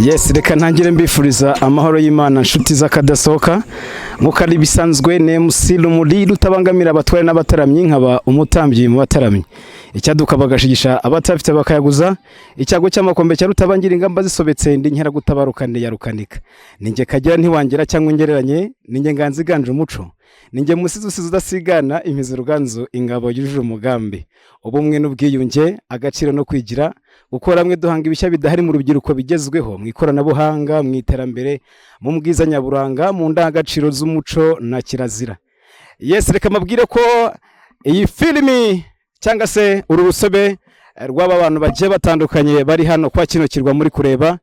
Yes, reka ntangire mbifuriza amahoro y'Imana nshuti z'akadasohoka nkuko ari bisanzwe MC Rumuri rutabangamira abatware n'abataramyi nkaba umutambyi mu bataramyi icyaduka bagashigisha abatafite bakayaguza icyago cy'amakombe cya rutabangira ingamba zisobetse ndi nkera gutabarukane yarukanika ninge kagira ntiwangira cyangwa ingereranye ninge nganzi ganje umuco ninge musizi usize udasigana imizi ruganzo ingabo yujuje umugambi ubumwe n'ubwiyunge agaciro no kwigira gukora mwe duhanga ibishya bidahari mu rubyiruko bigezweho mu ikoranabuhanga mu iterambere mu mbwiza nyaburanga mu ndangagaciro z'umuco na kirazira. Yes, reka mabwire ko iyi filimi cyangwa se urusobe rw'aba bantu bagiye batandukanye bari hano kwa kino kirwa muri kureba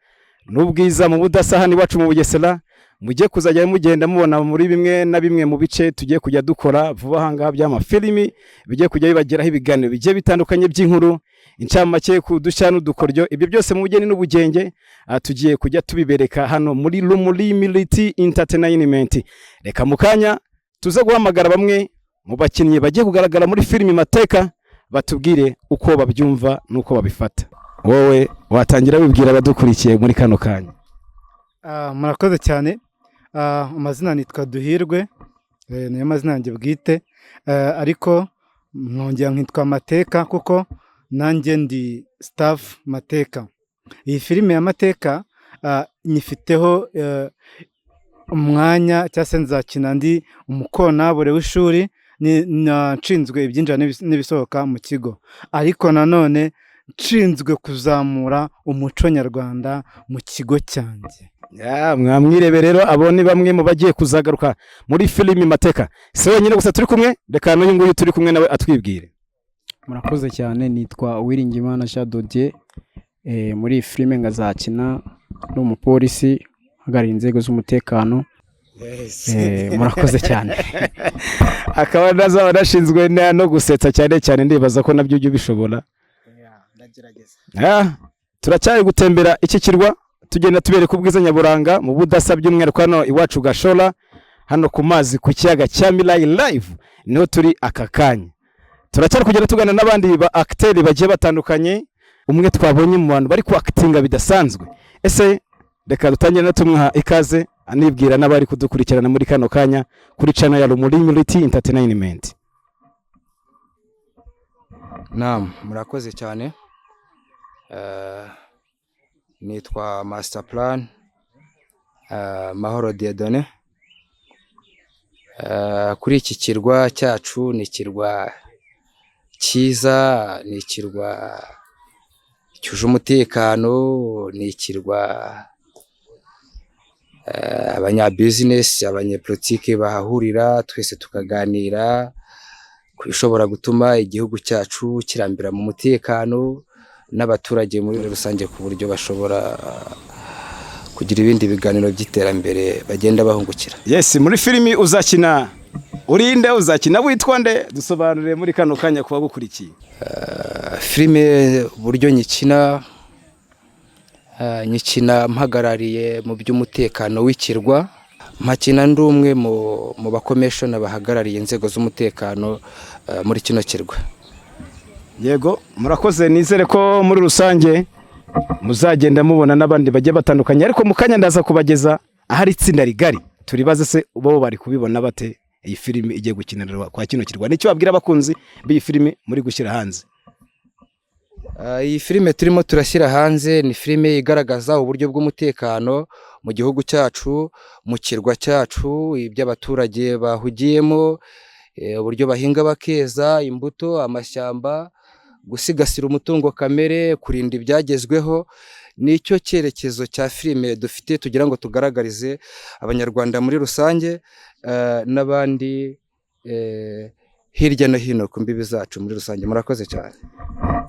n'ubwiza mu budasahani wacu mu Bugesera mujye kuzajya mugenda mubona muri bimwe na bimwe mu bice tugiye kujya dukora vuba hanga by'ama filimi bigiye kujya bibageraho ibiganiro bigiye bitandukanye by'inkuru incamake ku dushya n'udukoryo ibyo byose mu bugeni n'ubugenge tugiye kujya tubibereka hano muri Rumuri Military Entertainment. Reka mukanya tuze guhamagara bamwe mu bakinnyi bagiye kugaragara muri filimi Mateka batubwire uko babyumva nuko babifata. Wowe watangira wibwira abadukurikiye muri kano kanya. Murakoze cyane. Amazina nitwa Duhirwe, niyo mazina yanjye bwite, ariko nkongera nkitwa Mateka kuko nanjye ndi staff Mateka. Iyi filime ya Mateka nyifiteho umwanya cyase nzakina ndi umukontabure w'ishuri nshinzwe ibyinjira n'ibisohoka mu kigo, ariko nanone nshinzwe kuzamura umuco nyarwanda mu kigo cyanjye. Mwamwirebe rero abo ni bamwe mu bagiye kuzagaruka muri filimi Mateka. Se wenyine gusa turi kumwe, reka n'uyu nguyu turi kumwe nawe atwibwire. Murakoze cyane, nitwa Uwiringiyimana Shadodie. Muri filime ngazakina n'umupolisi hagarariye inzego z'umutekano. Murakoze cyane. Akaba nazaba nashinzwe no gusetsa cyane ndibaza ko nabyo ujye bishobora. Ndagerageza. Turacyari gutembera iki kirwa tugenda tubereka ubwiza nyaburanga mu budasa by'umwihariko hano iwacu Gashora hano ku mazi ku kiyaga cya Mirai live niho turi aka kanya. Turacyari kugenda tugana n'abandi ba acteurs bagiye batandukanye, umwe twabonye mu bantu bari ku actinga bidasanzwe. Ese reka dutangire na tumwe ikaze anibwira n'abari kudukurikirana muri kano kanya kuri channel ya Rumuri Military Entertainment. Naam, murakoze cyane. Nitwa Master Plan Mahoro Dieudonné. Kuri iki kirwa cyacu ni kirwa cyiza, ni kirwa cyuje umutekano, ni kirwa abanyabusiness abanyepolitike bahahurira twese tukaganira kubishobora gutuma igihugu cyacu kirambira mu mutekano n'abaturage muri rusange ku buryo bashobora kugira ibindi biganiro by'iterambere bagenda bahungukira. Yes, muri filimi uzakina urinde, uzakina witwa nde? Dusobanurire muri kano kanya kuba gukurikiye. Filime buryo nyikina mpagarariye mu by'umutekano w'ikirwa, mpakina ndi umwe mu bakomishona bahagarariye inzego z'umutekano muri kino kirwa. Yego, murakoze, nizere ko muri rusange muzagenda mubona n'abandi bagiye batandukanye, ariko mukanya ndaza kubageza ahari itsinda rigari turibaze se bo bari kubibona bate iyi filimi igiye gukinirwa kwa kino kirwa. Nicyo babwira abakunzi b'iyi filimi muri gushyira hanze. Iyi filime turimo turashyira hanze ni filime igaragaza uburyo bw'umutekano mu gihugu cyacu, mu kirwa cyacu, iby'abaturage bahugiyemo, uburyo bahinga bakeza imbuto, amashyamba, gusigasira umutungo kamere, kurinda ibyagezweho. Nicyo cyerekezo cya filime dufite tugira ngo tugaragarize abanyarwanda muri rusange n'abandi hirya no hino ku mbibi zacu muri rusange. Murakoze cyane.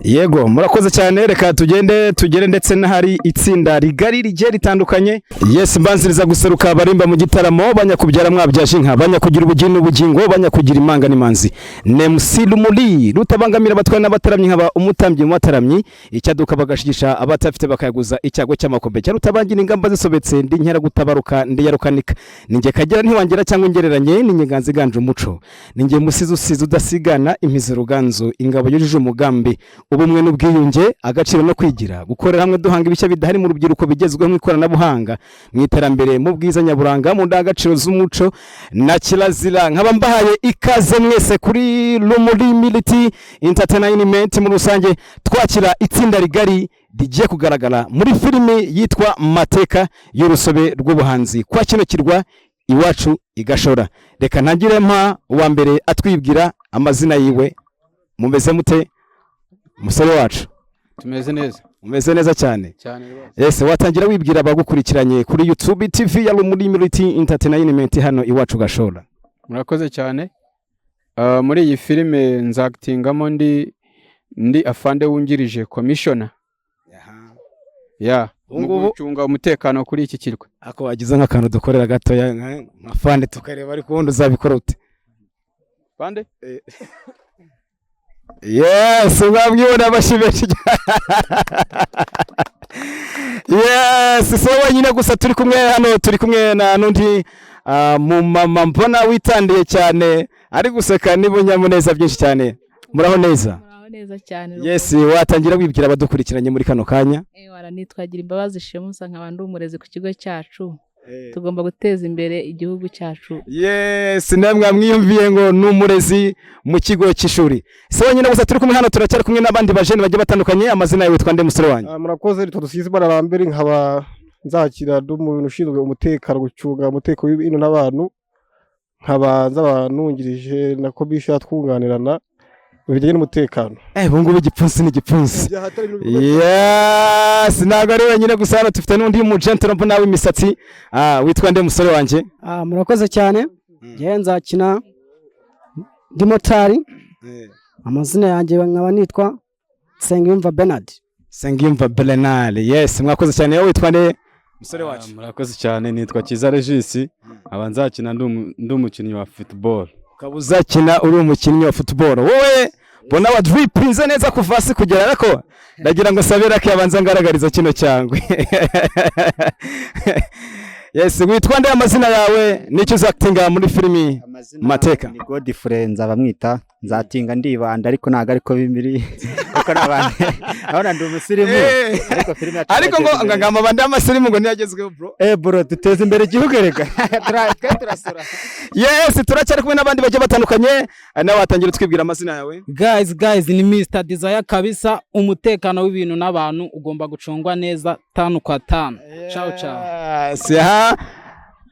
Yego, murakoze cyane, reka tugere ndetse n'ahari itsinda rigari rigiye ritandukanye. Yes, mbanziriza guseruka barimba mu gitaramo banyakubyara mwabyaje inka, banyakugira ubugini ubugingo, banyakugira imanga n'imanzi. MC Rumuri rutabangamira abatware n'abataramyi nkaba umutambyi mu bataramyi icyaduka bagashigisha abatafite bakayaguza icyago cy'amakombe cya rutabangira ingamba zisobetse ndi nkera gutabaruka ndi yarukanika ninge kagira ntiwangira cyangwa ingereranye ninge nganzi ganje umuco ninge musizi usize udasigana imizi ruganzo ingabo yujuje umugambi ubumwe n'ubwiyunge, agaciro no kwigira, gukorera hamwe duhanga ibishya bidahari mu rubyiruko bigezweho mu ikoranabuhanga, mu iterambere, mu bwiza nyaburanga, mu ndangagaciro z'umuco na kirazira. Nkaba mbahaye ikaze mwese kuri Rumuri Military Entertainment muri rusange, twakira itsinda rigari rigiye kugaragara muri filime yitwa Mateka y'urusobe rw'ubuhanzi kwa kino kirwa iwacu igashora. Reka ntangire mpa uwa mbere atwibwira amazina yiwe. Mumeze mute musore wacu? tumeze neza Umeze neza cyane. rwose. Yes, watangira wibwira abagukurikiranye kuri YouTube TV ya Rumuri Military Entertainment hano iwacu gashora. Murakoze cyane. Muri iyi filime nzakitingamo ndi afande wungirije commissioner mu gucunga umutekano kuri iki kirwa. Ako wagize nk'akantu dukorera gatoya nka fande tukareba ariko ubundi uzabikora ute? Fande? Yes, mwabwibona bashibeje. Yes, so wenyine gusa turi kumwe hano, turi kumwe na nundi mu mama mbona witandiye cyane ari guseka n'ibunyamuneza byinshi cyane. Muraho neza? Muraho neza cyane. Yes, watangira wibwira abadukurikiranye muri kano kanya. Nitwagira Imbabazi Shemusa, nkaba ndi umurezi ku kigo cyacu. Tugomba guteza imbere igihugu cyacu. Yes, namwe mwiyumviye ngo n'umurezi mu kigo cy'ishuri. So wenyine gusa turi kumwe hano, turacyari kumwe n'abandi bajene bagiye batandukanye. Amazina yawe twande musore wanjye? Murakoze, tudusize barambere nkaba nzakira umuntu ushinzwe umutekano, gucunga umutekano w'ibintu n'abantu, nkaba nzabanungirije na komisha twunganirana bijyanye n'umutekano. Bungubu igipfunsi ni igipfunsi. Yes, ntabwo ari wenyine gusa hano tufite n'undi mu gentleman nawe imisatsi. Witwa nde musore wanjye? Murakoze cyane. Ngiye nzakina ndi motari. Amazina yanjye nkaba nitwa Sengiyumva Bernard. Sengiyumva Bernard. Yes, mwakoze cyane. Wowe witwa nde musore wacu? Murakoze cyane, nitwa Kiza Regis, abanzakina ndi umukinnyi wa football. Kabuza kina uri umukinnyi wa football. Wowe bona wa dripinze neza kuva hasi kugera, ariko ndagira ngo sabera ko yabanza ngaragariza kino cyangwe. Yes, witwa nde amazina yawe n'icyo uzakitinga muri filimi Mateka? Ni Godfrey nzabamwita, nzatinga ndibanda ariko ntago ariko bimiri kuko nabandi abona ndi umusirimu, ariko filime yacu ariko ngo ngamba bandi amasirimu ngo ntiyagezweho bro. Bro, duteze imbere igihugu rega turasura. Yes, turacyari kumwe n'abandi bagiye batandukanye. Nawe watangira twibwira amazina yawe? Guys, ni Mr Desire kabisa. Umutekano w'ibintu n'abantu ugomba gucungwa neza 5 kwa 5. Ciao ciao.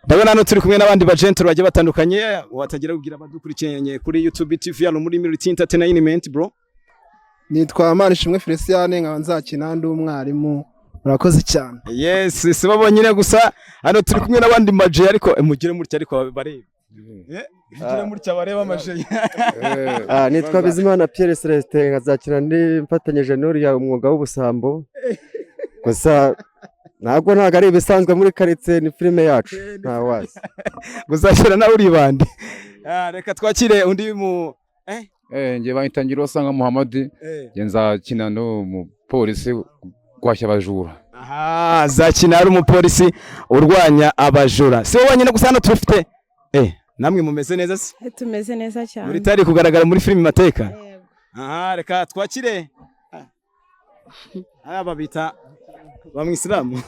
Ndabona hano turi kumwe n'abandi bagentro bagiye batandukanye. Watangira kubwira abadukurikiranye kuri YouTube TV ya Rumuri Military Entertainment bro? Nitwa Manishimwe Feliciane, nkaba nzakina ndi umwarimu. Murakoze cyane. Yes, si bo bonyine gusa hano turi kumwe n'abandi maje, ariko mugire mutya ariko bareba. Mugire mutya bareba amaje. Nitwa Bizimana Pierre Celestin, nkazakina ndi mfatanyije n'uriya umwuga w'ubusambo. Gusa ntabwo ari ibisanzwe muri karitsiye, ni filime yacu ntawazi. Guzashyira nawe uri bande. Reka twakire undi mu Ngiye bayitangira usanga Muhammad, nzakina no mu polisi gwashya abajura. Zakina ari umupolisi urwanya abajura. Si wowe wenyine gusa hano tufite. Namwe mumeze neza se? Tumeze neza cyane. Muri tari kugaragara muri filime Mateka. Reka twakire babita bamwisilamu.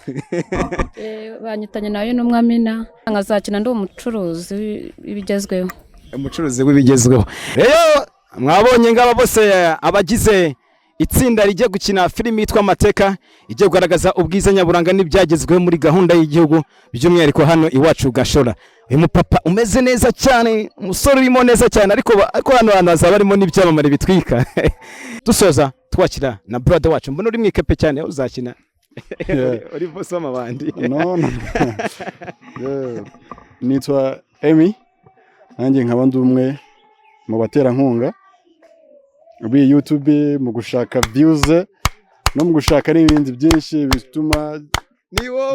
Banyitanye nayo n'umwamina, nkazakina ndi umucuruzi w'ibigezweho. Umucuruzi w'ibigezweho. Rero mwabonye ngaba bose abagize itsinda rijye gukina filime yitwa Mateka, ijye kugaragaza ubwiza nyaburanga n'ibyagezweho muri gahunda y'igihugu, by'umwihariko hano iwacu gashora. Uyu mupapa umeze neza cyane, umusore urimo neza cyane, ariko hano hazaba harimo n'ibyamamare bitwika. Dusoza twakira na brother wacu, mbona uri mwikepe cyane, uzakina uri boss w'amabandi. Nitwa Emi, nanjye nkaba ndi umwe mu baterankunga muri YouTube, mu gushaka views no mu gushaka n'ibindi byinshi bituma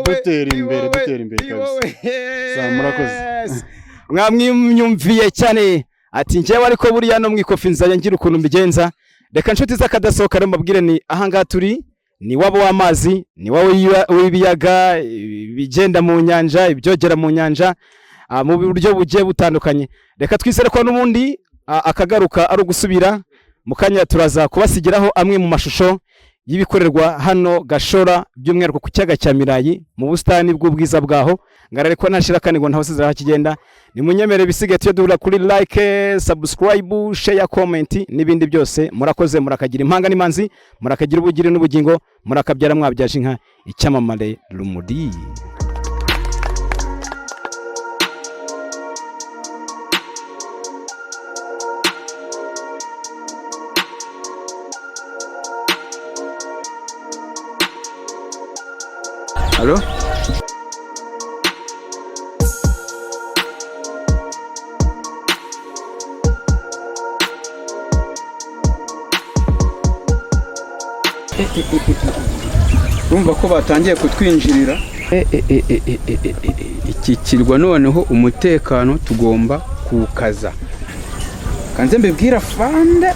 dutera imbere kabisa. Murakoze. Mwamwimyumviye cyane ati njyewe ariko buriya no mwikofi nzajya ngira ukuntu mbigenza. Reka nshuti z'akadasohoka mbabwire ni ahangaha turi, ni wabo w'amazi, ni wowe w'ibiyaga bigenda mu nyanja, ibyogera mu nyanja mu buryo bugiye butandukanye. Reka twisere ko n'ubundi akagaruka ari ugusubira mu kanya turaza kubasigiraho amwe mu mashusho y'ibikorerwa hano Gashora by'umwihariko ku cyaga cya Mirayi mu busitani bw'ubwiza bwaho ngarare ko ntashira kandi ngo ntaho sizira kigenda ni munyemere bisigaye tuyo duhura kuri like subscribe share comment n'ibindi byose murakoze murakagira impanga n'imanzi murakagira ubugire n'ubugingo murakabyara mwabyaje inka icyamamare Rumuri. Halo? Urumva ko batangiye kutwinjirira. Iki kirwa noneho umutekano tugomba kukaza. Kanze mbibwira fande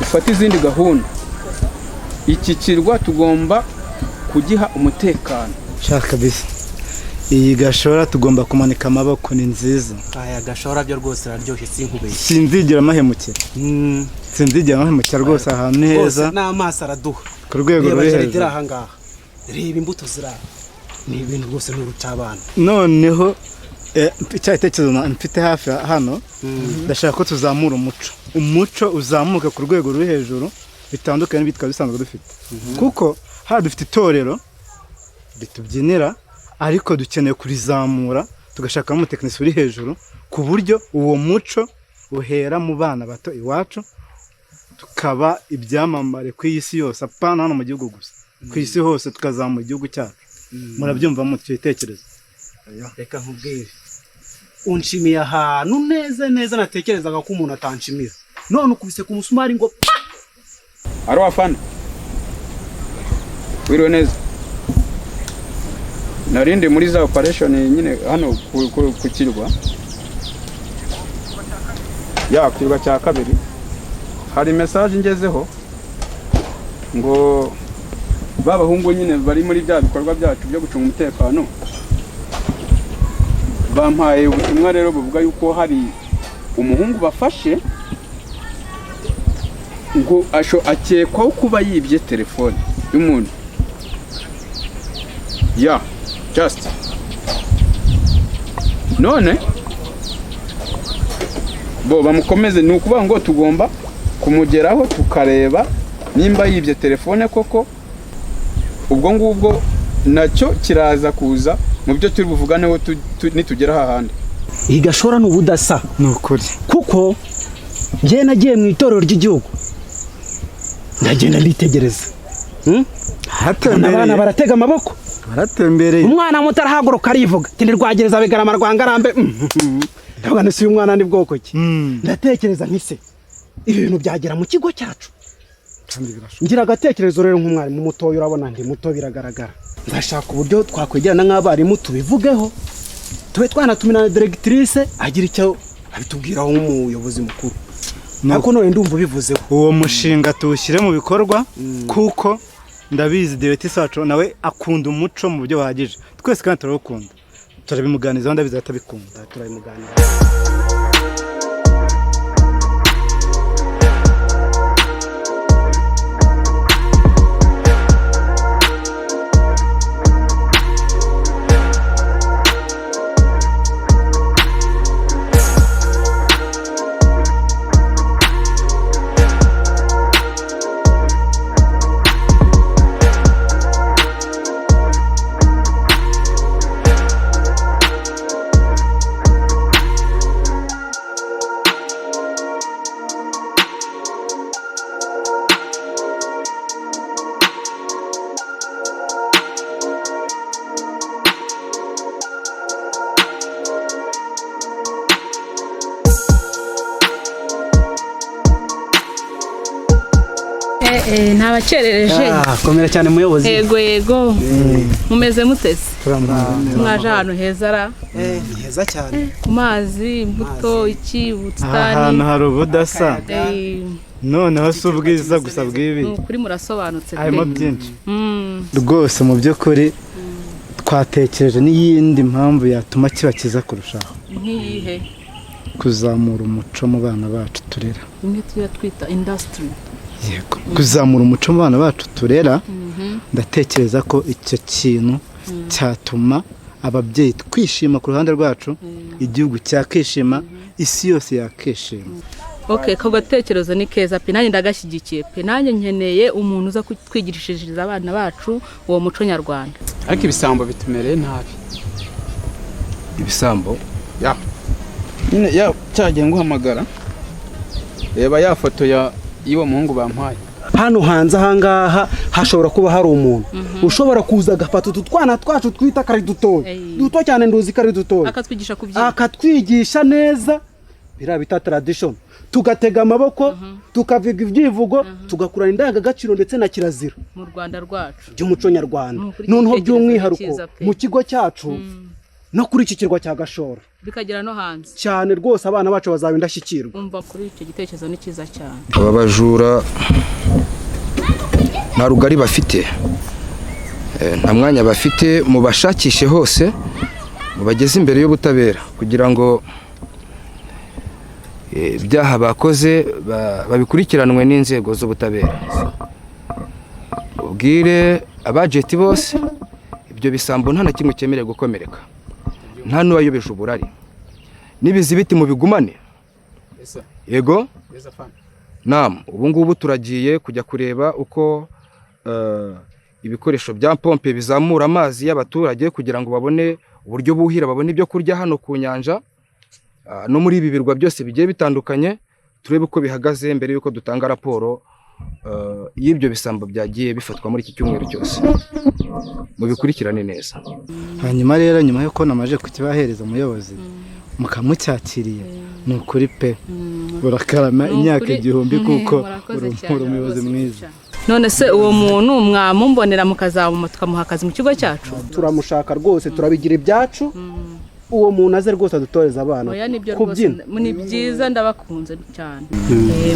ufata izindi gahunda. Iki kirwa tugomba kugiha umutekano. Shaka kabisa. Iyi Gashora tugomba kumanika amaboko ni nziza. Aya Gashora byo rwose araryoshye sinkubeshye. Sinzigera mahemukira. Sinzigera mahemukira rwose ahantu heza. N'amaso araduha. Ku rwego ruri hejuru. Aha ngaha. Reba imbuto zirara. Ni ibintu rwose n'urucabana. Noneho icyatekerezo mfite hafi hano ndashaka ko tuzamura umuco uzamuka ku rwego ruri hejuru bitandukanye n'ibitwa bisanzwe dufite. Kuko dufite itorero ritubyinira ariko dukeneye kurizamura tugashaka umutekinisi uri hejuru ku buryo uwo muco uhera mu bana bato iwacu tukaba ibyamamare ku isi yose apana hano mu gihugu gusa ku isi hose tukazamura igihugu cyacu. Murabyumva mu cyitekerezo. Reka nkubwire unshimiye ahantu neza natekerezaga ko umuntu atanshimira none ukubise ku musumari ngo Aro afana wiriwe neza narinde muri za operation nyine hano ku kirwa ya kirwa cya kabiri hari message ngezeho ngo babahungu nyine bari muri bya bikorwa byacu byo gucunga umutekano bampaye ubutumwa rero buvuga yuko hari umuhungu bafashe ngo akekwaho kuba yibye telefone y'umuntu. Ya just none bo bamukomeze ni ukuvuga ngo tugomba kumugeraho tukareba nimba yibye telefone koko ubwo ngubwo nacyo kiraza kuza mu byo turi buvuganeho nitugera hahandi. Iyi Gashora n'ubudasa n'ukuri kuko ngiye nagiye mu itorero ry'igihugu ndagenda nditegereza abana baratega amaboko baratembereye umwana muto arahaguruka arivuga ati nirwagereza Bigarama rwa Ngarambe ndavuga nti uyu mwana ni bwoko ki ndatekereza nkise ibintu byagera mu kigo cyacu ngira agatekerezo rero nk'umwarimu muto urabona ndi muto biragaragara ndashaka uburyo twakwegerana nk'abarimu tubivugeho tube twanatumina na directrice agira icyo abitubwiraho nk'umuyobozi mukuru nako none ndumva bivuzeho uwo mushinga tuwushyire mu bikorwa kuko ndabizi directrice wacu nawe akunda umuco mu buryo bahagije twese kandi turawukunda turabimuganizaho ndabizi atabikunda turabimuganira. ntabacerereje komera cyane muyobozi. Yego mumeze mutese mwaje ahantu heza ra heza cyane ku mazi imbuto iki ubutani ahantu hari ubudasa noneho si ubwiza gusa bw'ibi kuri murasobanutse harimo byinshi rwose mu by'ukuri twatekereje n'iyindi mpamvu yatuma kiba kiza kurushaho. nk'iyihe? kuzamura umuco mu bana bacu turera. Imwe tuya twita industry. Yego, kuzamura umuco mu bana bacu turera. Ndatekereza ko icyo kintu cyatuma ababyeyi twishima ku ruhande rwacu, igihugu cyakishima, isi yose yakishima. Okay, ko gatekerezo ni keza pe, nanjye ndagashyigikiye pe, nanjye nkeneye umuntu uza kwigishiriza abana bacu uwo muco nyarwanda. Ariko ibisambo bitumereye nabi. Ibisambo ya cyagiye nguhamagara, reba ya foto y'uwo muhungu bampaye. Hano hanze ahangaha hashobora kuba hari umuntu ushobora kuza agafata utwana twacu twita kari duto cyane, nduzi kari duto, akatwigisha kubyina, akatwigisha neza bira bita tradition, tugatega amaboko tukaviga ibyivugo, tugakurana indangagaciro ndetse na kirazira mu Rwanda rwacu by'umuco nyarwanda, noneho by'umwihariko mu kigo cyacu no kuri iki kirwa cya Gashora bikagera no hanze cyane rwose. Abana bacu bazaba indashyikirwa. Umva kuri icyo gitekerezo ni cyiza cyane. aba bajura nta rugari bafite, nta mwanya bafite, mubashakishe hose, mubageze imbere y'ubutabera kugira ngo ibyaha bakoze babikurikiranwe n'inzego z'ubutabera. Ubwire abajeti bose ibyo bisambo nta na kimwe cyemerewe gukomereka, nta n'uwayobeje uburari, n'ibizibiti mu bigumane. Yego nam, ubu ngubu turagiye kujya kureba uko ibikoresho bya pompe bizamura amazi y'abaturage kugira ngo babone uburyo buhira, babone ibyo kurya hano ku nyanja no muri ibi birwa byose bigiye bitandukanye, turebe uko bihagaze mbere yuko dutanga raporo y'ibyo bisambo byagiye bifatwa muri iki cyumweru cyose. Mubikurikirane neza. Hanyuma rero nyuma yuko namaje kukibahereza umuyobozi mukamucyakiriye, ni ukuri pe urakarama imyaka igihumbi kuko uri umuyobozi mwiza. None se uwo muntu mwamumbonera mukazaba tukamuha akazi mu kigo cyacu? Turamushaka rwose, turabigira ibyacu. Uwo muntu aze rwose adutoreza abana kubyina. Ni byiza, ndabakunze cyane.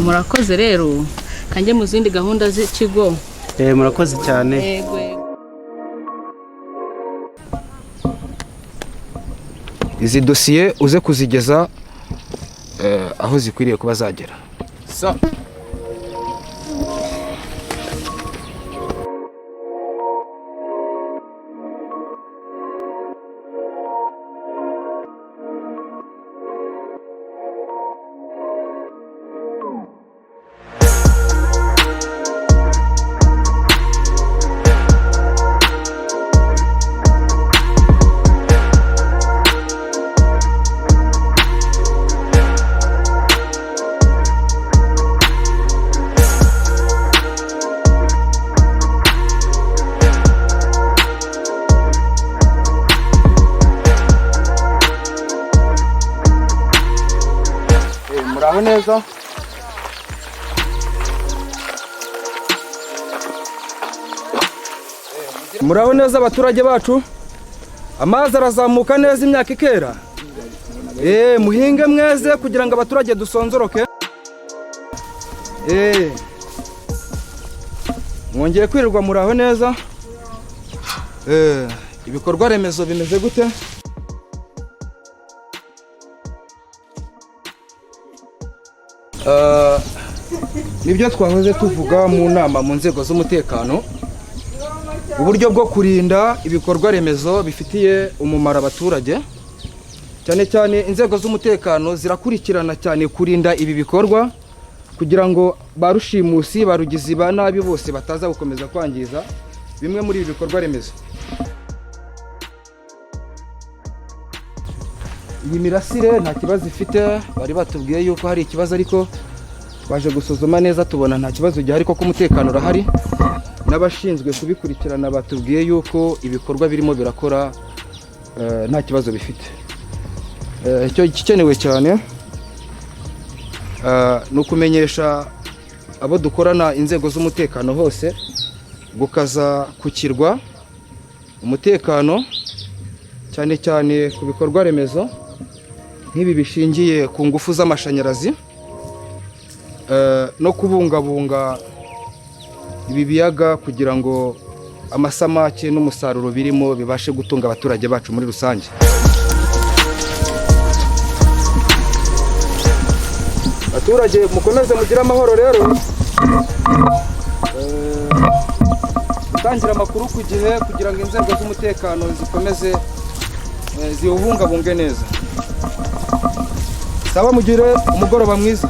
Murakoze rero, kanjye mu zindi gahunda z'ikigo. Murakoze cyane. Izi dosiye uze kuzigeza aho zikwiriye kuba zagera. Muraho neza. Muraho neza abaturage bacu, amazi arazamuka neza imyaka ikera. Muhinge mweze kugira ngo abaturage dusonzoroke. Mwongeye kwirirwa muraho neza. Ibikorwa remezo bimeze gute? Nibyo twahoze tuvuga mu nama mu nzego z'umutekano, uburyo bwo kurinda ibikorwa remezo bifitiye umumaro abaturage, cyane cyane inzego z'umutekano zirakurikirana cyane kurinda ibi bikorwa kugira ngo barushimusi barugizi ba nabi bose bataza gukomeza kwangiza bimwe muri ibi bikorwa remezo. Iyi mirasire nta kibazo ifite, bari batubwiye yuko hari ikibazo ariko twaje gusuzuma neza tubona nta kibazo gihari koko umutekano urahari, n'abashinzwe kubikurikirana batubwiye yuko ibikorwa birimo birakora nta kibazo bifite. Icyo gikenewe cyane ni ukumenyesha abo dukorana inzego z'umutekano hose gukaza ku kirwa umutekano, cyane cyane ku bikorwa remezo nk'ibi bishingiye ku ngufu z'amashanyarazi, no kubungabunga ibi biyaga kugira ngo amasamake n'umusaruro birimo bibashe gutunga abaturage bacu muri rusange. abaturage mukomeze mugire amahoro rero, gutangira amakuru ku gihe kugira ngo inzego z'umutekano zikomeze ziwubungabunge neza. Saba mugire umugoroba mwiza.